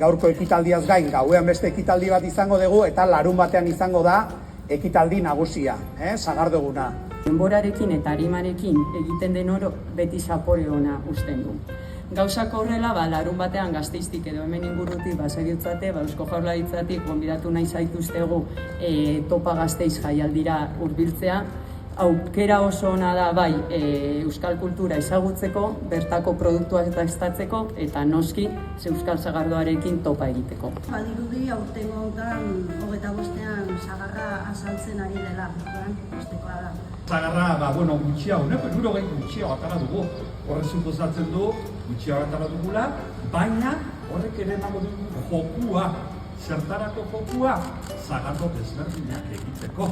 gaurko ekitaldiaz gain, gauean beste ekitaldi bat izango dugu, eta larun batean izango da ekitaldi nagusia, sagardoguna. Denborarekin eta arimarekin egiten den oro beti zapore ona uzten du. Gauzak horrela, larun batean Gasteiztik edo hemen ingurutik basagiotzate, Eusko Jaurlaritzatik gonbidatu nahi zaituztegu Topa Gasteiz jaialdira hurbiltzea. Aukera oso ona da bai euskal kultura ezagutzeko, bertako produktuak estatzeko eta noski euskal sagardoarekin topa egiteko. Badirudi aurtengo honetan 25ean sagarra azaltzen ari dela, bestekoa da. Sagarra, gutxiago, gutxiago atara dugu. Horre suposatzen du, gutxiago atara dugula, baina horrek ere emango dugu jokua, zertarako jokua, sagardo desberdinak egiteko.